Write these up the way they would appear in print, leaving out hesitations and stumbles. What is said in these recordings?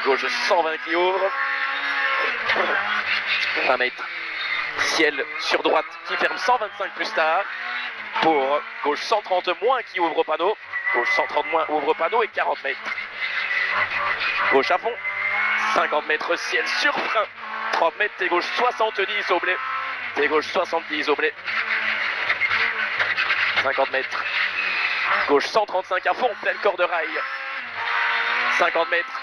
Gauche 120 qui ouvre. 20 mètres. Ciel sur droite qui ferme 125 plus tard. Pour gauche 130 moins qui ouvre au panneau. Gauche 130 moins ouvre au panneau et 40 mètres. Gauche à fond. 50 mètres ciel sur frein. 30 mètres, t'es gauche 70 au blé. T'es gauche 70 au blé. 50 mètres. Gauche 135 à fond, pleine corde rail. 50 mètres.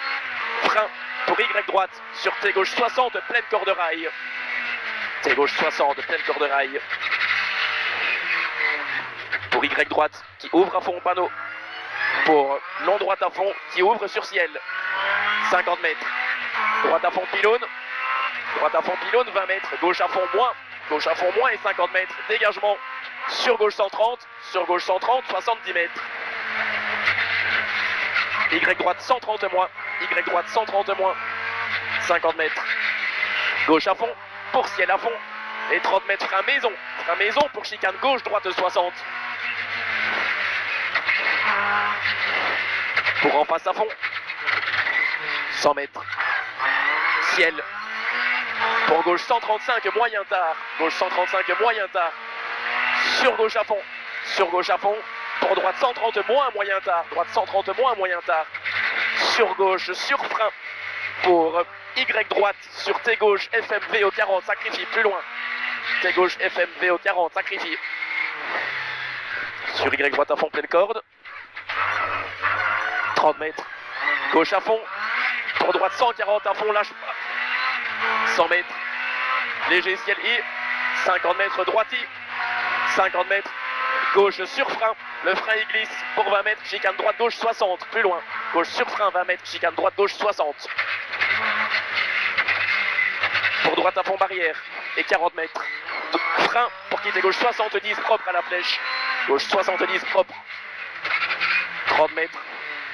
Frein pour Y droite sur T gauche 60, pleine corde rail. T gauche 60, pleine corde rail. Pour Y droite qui ouvre à fond au panneau. Pour long droite à fond qui ouvre sur ciel. 50 mètres. Droite à fond pylône. Droite à fond pylône, 20 mètres. Gauche à fond moins. Gauche à fond moins et 50 mètres. Dégagement. Sur gauche 130. Sur gauche 130, 70 mètres. Y droite 130 moins. Y droite 130 moins. 50 mètres. Gauche à fond. Pour ciel à fond. Et 30 mètres frein maison. Frein maison pour chicane gauche, droite 60. Pour en face à fond. 100 mètres. Ciel. Pour gauche 135, moyen tard. Gauche 135, moyen tard. Sur gauche à fond. Sur gauche à fond. Pour droite 130, moins moyen tard. Droite 130, moins moyen tard. Sur gauche, sur frein. Pour Y droite. Sur T gauche, FMV au 40, sacrifie plus loin. T gauche, FMV au 40, sacrifie. Sur Y droite à fond, pleine corde. 30 mètres. Gauche à fond. Pour droite 140 à fond, lâche pas. 100 mètres. Léger ciel I. 50 mètres droite I. 50 mètres. Gauche sur frein. Le frein il glisse pour 20 mètres. Chicane droite gauche 60. Plus loin. Gauche sur frein 20 mètres. Chicane droite gauche 60. Pour droite à fond barrière. Et 40 mètres. Frein pour quitter gauche 70 propre à la flèche. Gauche 70 propre. 30 mètres.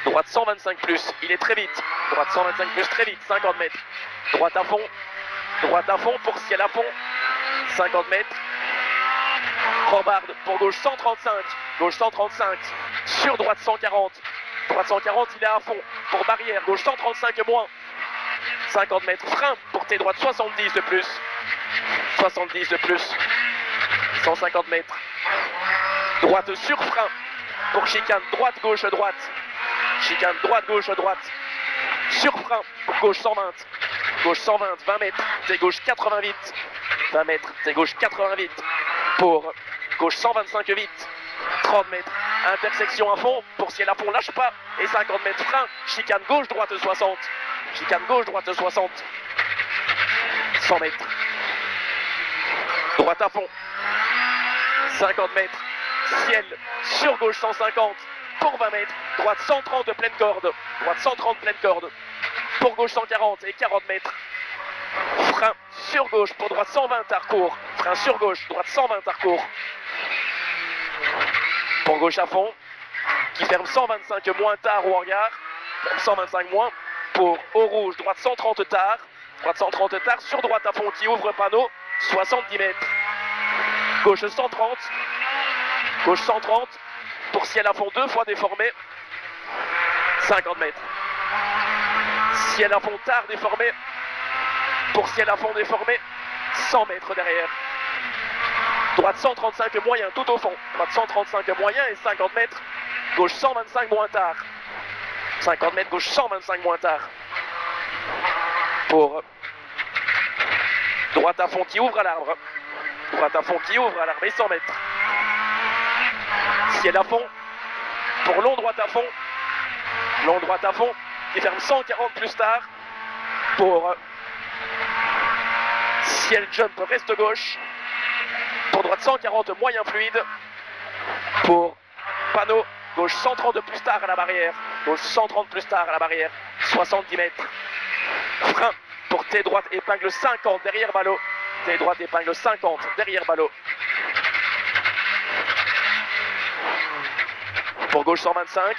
Droite 125 plus. Il est très vite. Droite 125 plus très vite. 50 mètres. Droite à fond. Droite à fond pour ciel à fond. 50 mètres. Rambarde pour gauche 135. Gauche 135. Sur droite 140. Droite 140, il est à fond. Pour barrière, gauche 135 moins. 50 mètres. Frein pour tes droites 70 de plus. 70 de plus. 150 mètres. Droite sur frein. Pour chicane droite, gauche, droite. Chicane droite, gauche, droite. Sur frein. Pour gauche 120. Gauche 120, 20 mètres. T'es gauche 80 vite. 20 mètres. T'es gauche 80 vite. Pour gauche 125 vite. 30 mètres. Intersection à fond. Pour ciel à fond, lâche pas. Et 50 mètres frein. Chicane gauche, droite 60. Chicane gauche, droite 60. 100 mètres. Droite à fond. 50 mètres. Ciel sur gauche 150. Pour 20 mètres. Droite 130 pleine corde. Droite 130 pleine corde. Pour gauche 140 et 40 mètres. Frein sur gauche pour droite 120 tard court. Frein sur gauche, droite 120 tard court. Pour gauche à fond. Qui ferme 125 moins tard au hangar. Ferme 125 moins. Pour au rouge, droite 130 tard. Droite 130 tard sur droite à fond qui ouvre panneau. 70 mètres. Gauche 130. Gauche 130. Pour ciel à fond 2 fois déformé. 50 mètres. Ciel à fond tard déformé. Pour ciel à fond déformé. 100 mètres derrière. Droite 135 moyen tout au fond. Droite 135 moyen et 50 mètres. Gauche 125 moins tard. 50 mètres gauche 125 moins tard. Pour droite à fond qui ouvre à l'arbre. Droite à fond qui ouvre à l'arbre et 100 mètres. Ciel à fond. Pour long droite à fond. Long droite à fond. Qui ferme 140 plus tard. Pour ciel jump reste gauche. Pour droite 140 moyen fluide. Pour panneau gauche 130 plus tard à la barrière. Gauche 130 plus tard à la barrière. 70 mètres. Frein pour T droite épingle 50 derrière ballot. T droite épingle 50 derrière ballot. Pour gauche 125.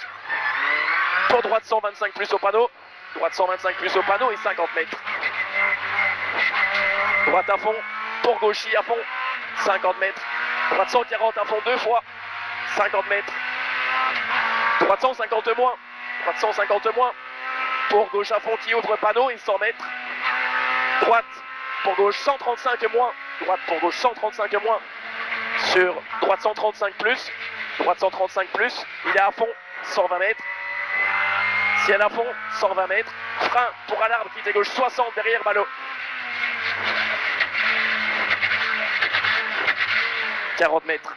Pour droite 125 plus au panneau. Droite 125 plus au panneau et 50 mètres. Droite à fond. Pour gauche à fond. 50 mètres. Droite 140 à fond 2 fois. 50 mètres. Droite 150 moins. Droite 150 moins. pour gauche à fond qui ouvre panneau et 100 mètres. Droite pour gauche 135 moins. Droite pour gauche 135 moins. Sur droite 135 plus. Droite 135 plus. Il est à fond 120 mètres. Ciel à fond 120 mètres. Frein pour à l'arbre quitte gauche 60 derrière ballot. 40 mètres.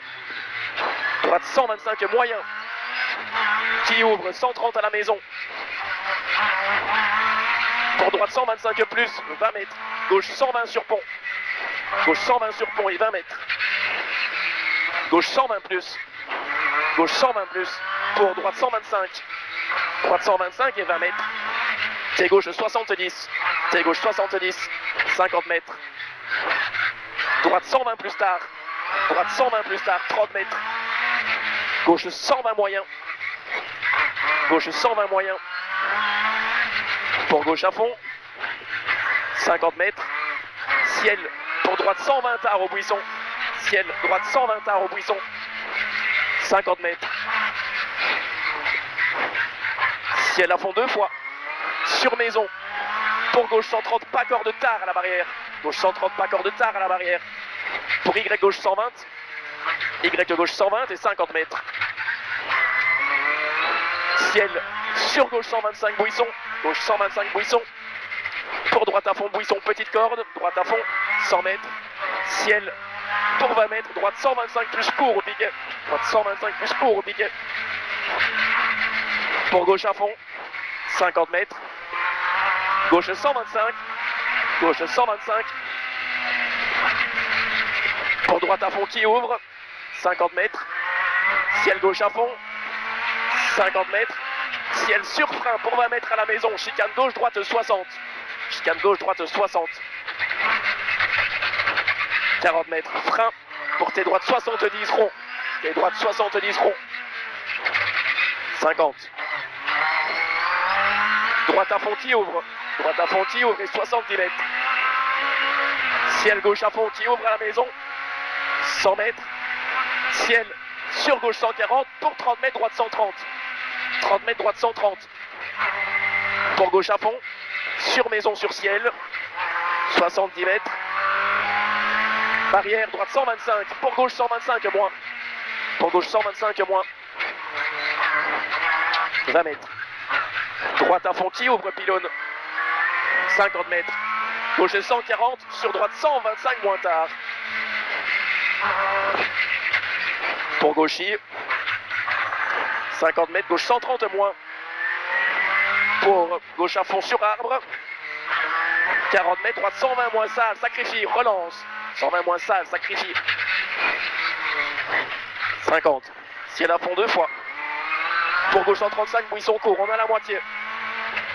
Droite 125 moyen. Qui ouvre 130 à la maison. Pour droite 125 plus, 20 mètres. Gauche 120 sur pont. Gauche 120 sur pont et 20 mètres. Gauche 120 plus. Gauche 120 plus. Pour droite 125. Droite 125 et 20 mètres. Pied gauche 70. Pied gauche 70. 50 mètres. Droite 120 plus tard. Droite 120 plus tard. 30 mètres. Gauche 120 moyen. Gauche 120 moyen. Pour gauche à fond. 50 mètres. Ciel pour droite 120 tard au buisson. Ciel droite 120 tard au buisson. 50 mètres. Ciel à fond 2 fois. Sur maison. Pour gauche 130 pas corps de tard à la barrière. Gauche 130 pas corps de tard à la barrière. Pour Y gauche 120. Y gauche 120 et 50 mètres. Ciel sur gauche 125 buisson. Gauche 125 buisson. Pour droite à fond buisson petite corde. Droite à fond 100 mètres. Ciel pour 20 mètres. Droite 125 plus court au piquet. Droite 125 plus court au piquet. Pour gauche à fond 50 mètres. Gauche 125. Gauche 125. Pour droite à fond qui ouvre 50 mètres. Ciel gauche à fond 50 mètres. Ciel sur frein pour 20 mètres à la maison. Chicane gauche droite 60. Chicane gauche droite 60. 40 mètres. Frein pour tes droites 70 rond. Tes droites 70 rond. 50. Droite à fond qui ouvre. Droite à fond qui ouvre et 70 mètres. Ciel gauche à fond qui ouvre à la maison. 100 mètres. Ciel sur gauche 140 pour 30 mètres droite 130. 30 mètres droite 130. Pour gauche à fond. Sur maison sur ciel. 70 mètres. Barrière droite 125. Pour gauche 125 moins. Pour gauche 125 moins. 20 mètres. Droite à fond qui ouvre pylône. 50 mètres. Gauche 140. Sur droite 125 moins tard. Pour gaucher. 50 mètres. Gauche 130 moins. Pour gauche à fond sur arbre. 40 mètres. Droite 120 moins sale. Sacrifie. Relance. 120 moins sale. Sacrifie. 50. Ciel à fond 2 fois. Pour gauche 135. Buisson court. On a la moitié.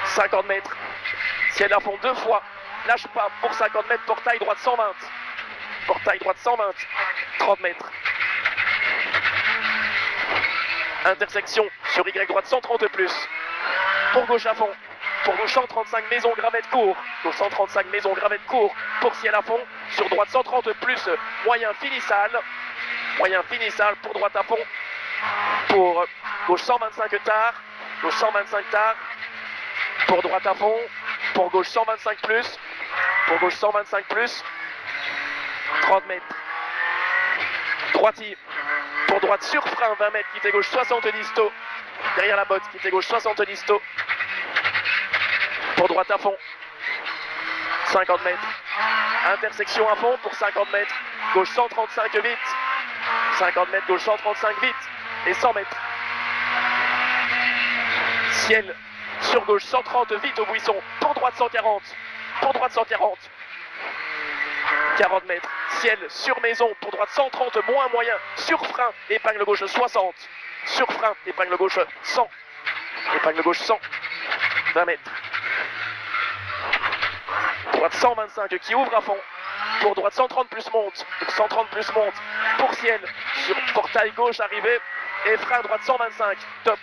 50 mètres. Ciel à fond 2 fois. Lâche pas. Pour 50 mètres. Portail droite 120. Portail droite 120. 30 mètres. Intersection sur Y droite 130 plus. Pour gauche à fond. Pour gauche 135 maison gravette court. Gauche 135 maison gravette court. Pour ciel à fond. Sur droite 130 plus. Moyen finissal. Moyen finissal pour droite à fond. Pour gauche 125 tard. Gauche 125 tard. Pour droite à fond. Pour gauche 125 plus. Pour gauche 125 plus. 30 mètres. Droitier. Pour droite sur frein 20 mètres. Quitte gauche 70 taux. Derrière la botte. Quitte gauche 70 taux. Pour droite à fond. 50 mètres. Intersection à fond pour 50 mètres. Gauche 135 vite. 50 mètres. Gauche 135 vite. Et 100 mètres. Ciel sur gauche 130 vite au buisson. Pour droite 140. Pour droite 140. 40 mètres. Ciel sur maison. Pour droite 130 moins moyen. Sur frein. Épingle gauche 60. Sur frein. Épingle gauche 100. Épingle gauche 100. 20 mètres. Droite 125 qui ouvre à fond. Pour droite 130 plus monte. 130 plus monte. Pour ciel. Sur portail gauche arrivé. Et frein droite 125. Top.